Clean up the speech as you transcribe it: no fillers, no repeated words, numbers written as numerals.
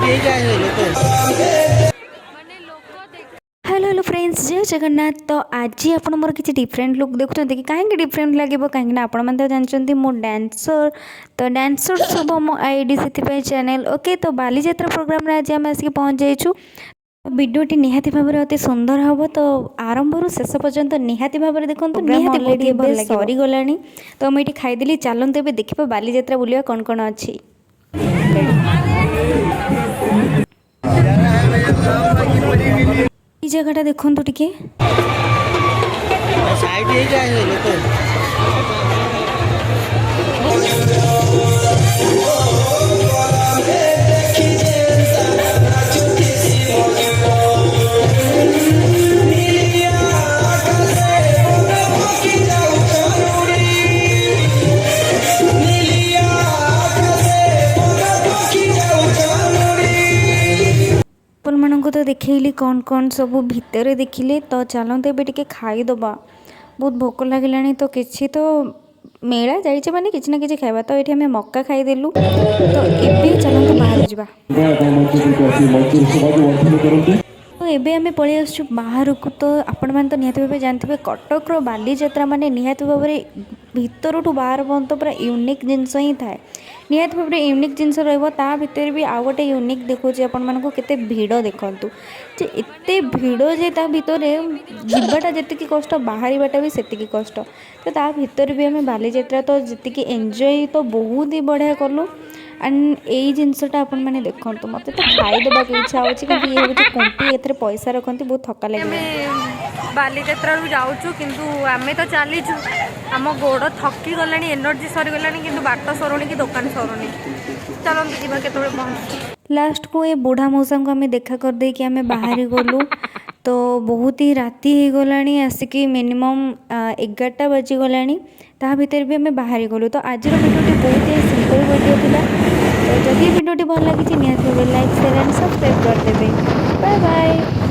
Hello hello friends, जय जगन्नाथ। तो आज आप मोर किसी डिफरेंट लुक देखुं कि कहीं डिफरेंट लगे कहीं आपण तो जानते मो डांसर। तो डांसर शुभ मो आईडी से चैनल ओके। तो बालीजात्रा प्रोग्राम आज आम आसिक पहुँच जाइछु। वीडियोटी निहाती भाव अति सुंदर हम। तो आरंभ रू शेष पर्यंत निहाती भाव देखो, निहाती सरी गला। तो मुझे खाईदेली, चलते देखा बालीजात्रा बुलिया कौन कौन अच्छी। जगह देखु टिके मानक तो देखली कौन कौन सब भितर देखिले। तो चलते टे खाईदबा, बहुत भोक लगे। तो किसी तो मेला जाइए माने किसी ना कि खावा। तो ये आम मक्का खाईदेलु। तो ये चलते बाहर जा। तो एबे आमे पळि आसछु बाहर को। तो आपण मान तो निहाती भावे जानथिबे कटक रो बालीजात्रा माने निहाती भावे भितरठू बाहर पर्यंत पूरा यूनिक जिनस ही थाए। निहाती भावे यूनिक जिनस रहइबो। ता भितर भी आउ गोटे यूनिक देखौछि आपण मानको केते भीड़ देखंतु। जे एते भीड़ जे ता भितरे जीवाटा जेतिकी कष्ट, बाहरीबाटा भी सेतिकी कष्ट। तो ता भितर भी आमे बालीजात्रा तो जेतिकी एन्जॉय तो बहुत ही बढ़िया कलु। एंड यही जिनसटा आपण मैंने देखो मत तो खाईदेवा इच्छा होची कि ये होची कुंटी एथरे पैसा रखती बहुत थका लगे। बालीजात्रा जाऊँ किंतु आमे तो चलीचु, आम गोड़ थकी गला, एनर्जी सरीगला, कि बाट सरुनी कि दुकान सरुनी। चलते जा के पहुँच। लास्ट को ये बुढ़ा मौसा को आम देखा कर दे कि आम बाहर गलु। तो बहुत ही राति हो गला, आसिक मिनिमम 11टा बाजिगला। ता भीतर भी आम बाहर गलु। तो आज वीडियोटी बहुत ही सिंपल वीडियो था। तो जदि वीडियोटी भल लगी निहाती भावे लाइक शेयर एंड सब्सक्राइब करदेवे। Bye bye.